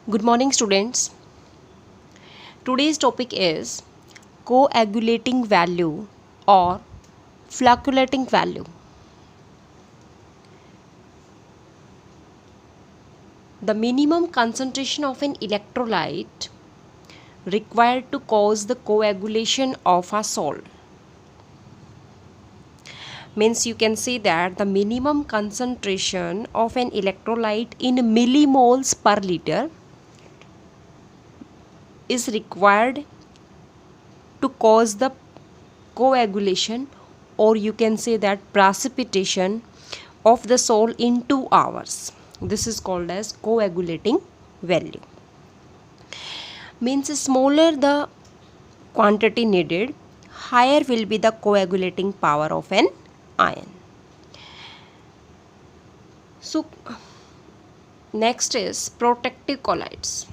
Good morning, students. Today's topic is coagulating value or flocculating value. The minimum concentration of an electrolyte required to cause the coagulation of a sol. Means you can say that the minimum concentration of an electrolyte in millimoles per liter is required to cause the coagulation, or you can say that precipitation of the sol in 2 hours. This is called as coagulating value. Means smaller the quantity needed, higher will be the coagulating power of an ion. So next is protective colloids.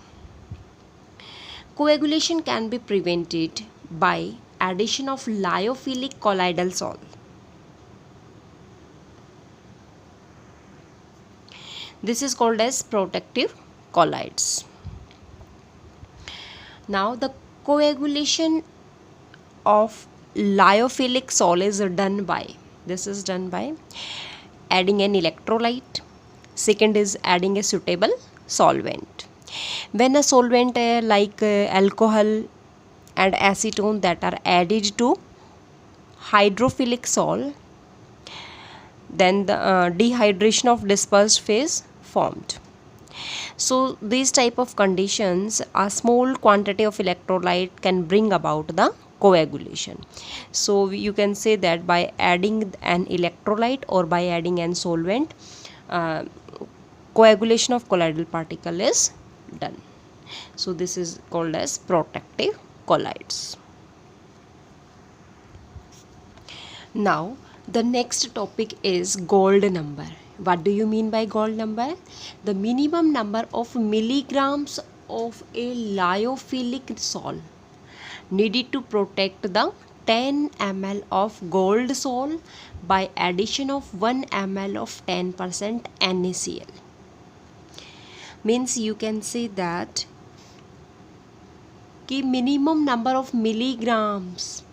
Coagulation can be prevented by addition of lyophilic colloidal sol. This is called as protective colloids. Now the coagulation of lyophilic sol is done by adding an electrolyte. Second is adding a suitable solvent. When a solvent like alcohol and acetone that are added to hydrophilic sol, then the dehydration of dispersed phase formed. So these type of conditions, a small quantity of electrolyte can bring about the coagulation. So you can say that by adding an electrolyte or by adding an solvent, coagulation of colloidal particle is done. So this is called as protective colloids. Now the next topic is gold number. What do you mean by gold number? The minimum number of milligrams of a lyophilic sol needed to protect the 10 ml of gold sol by addition of 1 ml of 10% NaCl. Means you can say that कि minimum number of milligrams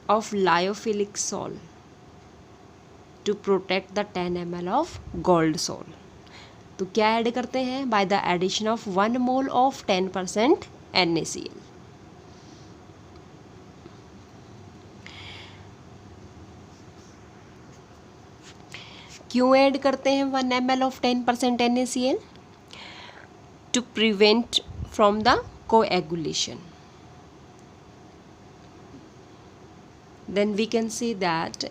of lyophilic sol to protect the 10 ml of gold sol. तो क्या add करते हैं? By the addition of 1 mole of 10% NaCl. क्यों add करते हैं 1 ml of 10% NaCl? To prevent from the coagulation. Then we can say that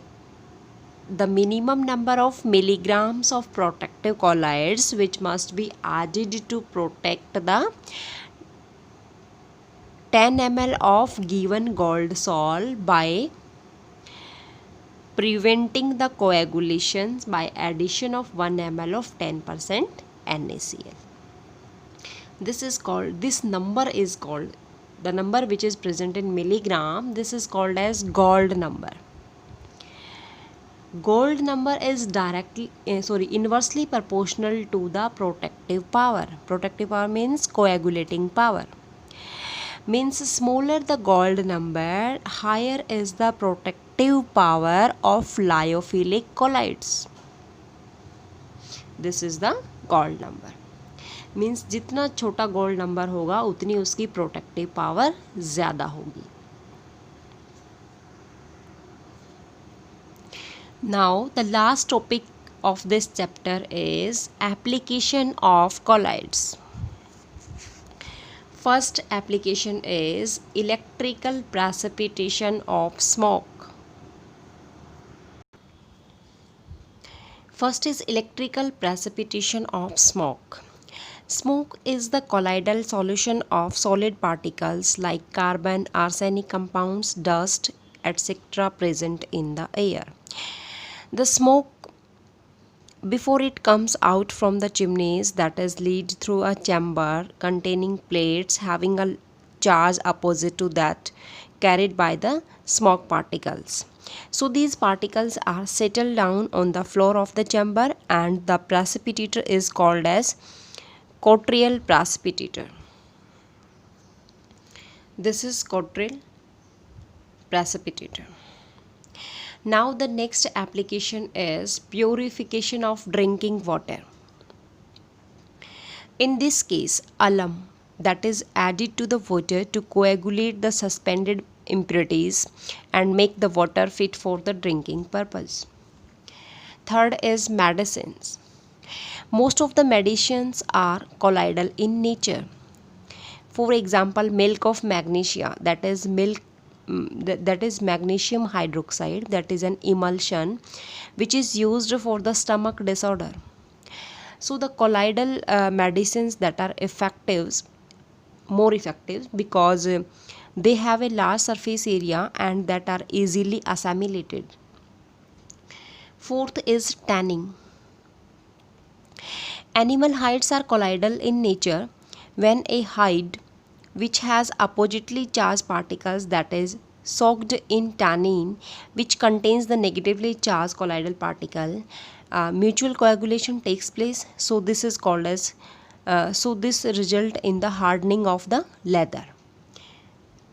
the minimum number of milligrams of protective colloids which must be added to protect the 10 ml of given gold sol by preventing the coagulations by addition of 1 ml of 10% NaCl. This number is called, the number which is present in milligram, this is called as gold number. Gold number is inversely proportional to the protective power. Protective power means coagulating power. Means smaller the gold number, higher is the protective power of lyophilic colloids. This is the gold number. Means जितना छोटा gold number होगा उतनी उसकी protective power ज़्यादा होगी. Now the last topic of this chapter is application of colloids. First application is electrical precipitation of smoke. First is electrical precipitation of smoke. Smoke is the colloidal solution of solid particles like carbon, arsenic compounds, dust, etc. present in the air. The smoke, before it comes out from the chimneys, that is lead through a chamber containing plates having a charge opposite to that carried by the smoke particles. So these particles are settled down on the floor of the chamber and the precipitator is called as Cottriell precipitator. This is Cottriell precipitator. Now the next application is purification of drinking water. In this case, alum, that is added to the water to coagulate the suspended impurities and make the water fit for the drinking purpose. Third is medicines. Most of the medicines are colloidal in nature. For example, milk of magnesia, that is that is magnesium hydroxide, that is an emulsion which is used for the stomach disorder. So the colloidal medicines that are more effective because they have a large surface area and that are easily assimilated. Fourth is tanning. Animal hides are colloidal in nature when a hide which has oppositely charged particles, that is soaked in tannin which contains the negatively charged colloidal particle, mutual coagulation takes place. So this is called as this result in the hardening of the leather.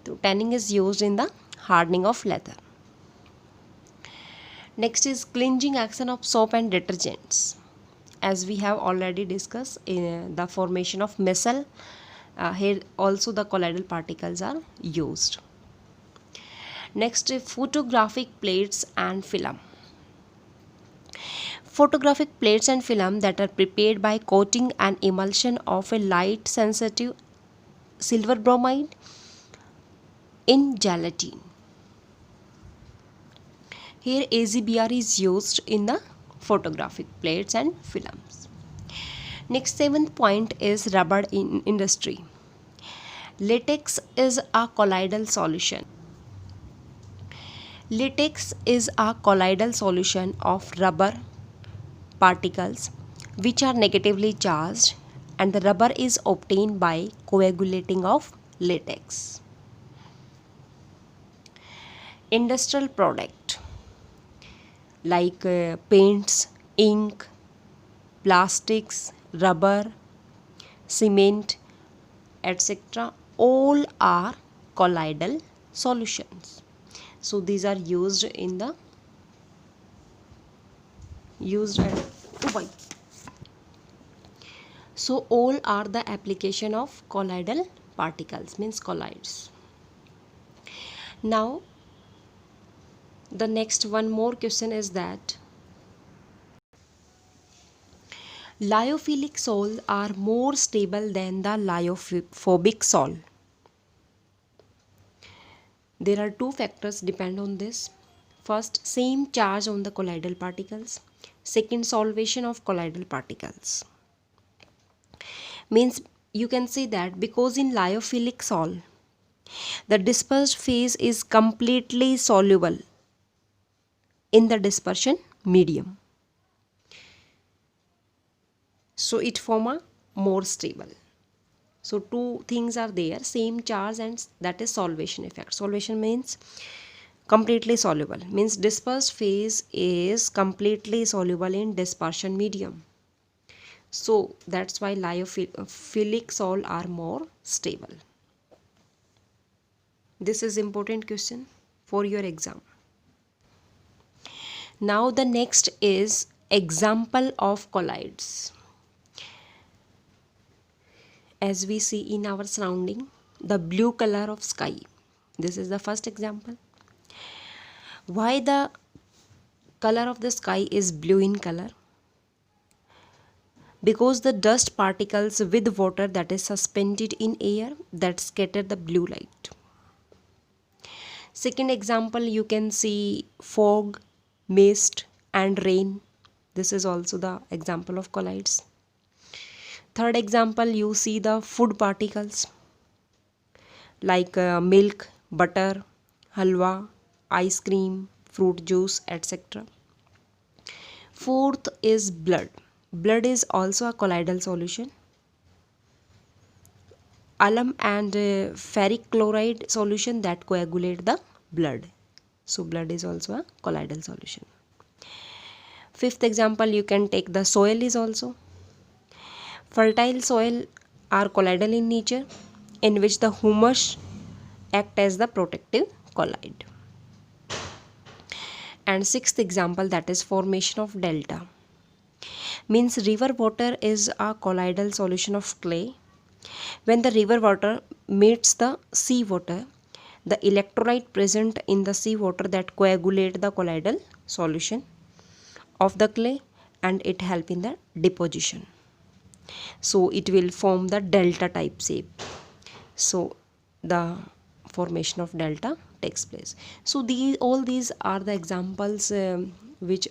So tanning is used in the hardening of leather. Next is cleansing action of soap and detergents. As we have already discussed in the formation of micelle, here also the colloidal particles are used. Next is photographic plates and film. Photographic plates and film that are prepared by coating an emulsion of a light sensitive silver bromide in gelatin. Here AZBR is used in the photographic plates and films. Next, seventh point is rubber industry. Latex is a colloidal solution. Latex is a colloidal solution of rubber particles which are negatively charged, and the rubber is obtained by coagulating of latex. Industrial product like paints, ink, plastics, rubber, cement, etc. all are colloidal solutions. So these are used in the So all are the application of colloidal particles, means colloids. Now the next one more question is that lyophilic salts are more stable than the lyophobic salt. There are two factors depend on this. First, same charge on the colloidal particles. Second, solvation of colloidal particles. Means you can say that because in lyophilic salt, the dispersed phase is completely soluble in the dispersion medium. So it form a more stable. So two things are there, same charge and that is solvation effect. Solvation means completely soluble, means dispersed phase is completely soluble in dispersion medium. So that's why lyophilic salt are more stable. This is important question for your exam. Now the next is example of colloids. As we see in our surrounding, the blue color of sky. This is the first example. Why the color of the sky is blue in color? Because the dust particles with water that is suspended in air that scatter the blue light. Second example, you can see fog, mist and rain. This is also the example of colloids. Third example, you see the food particles like milk, butter, halwa, ice cream, fruit juice, etc. Fourth is blood. Blood is also a colloidal solution. Alum and ferric chloride solution that coagulate the blood. So blood is also a colloidal solution. Fifth example, you can take the soil is also. Fertile soil are colloidal in nature, in which the humus act as the protective colloid. And sixth example, that is formation of delta. Means river water is a colloidal solution of clay. When the river water meets the sea water, the electrolyte present in the sea water that coagulate the colloidal solution of the clay, and it help in the deposition. So it will form the delta type shape. So the formation of delta takes place. So all these are the examples which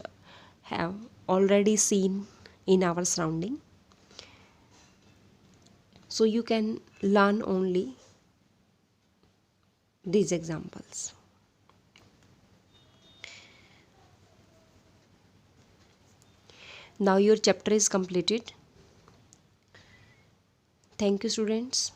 have already seen in our surrounding. So you can learn only these examples. Now your chapter is completed. Thank you, students.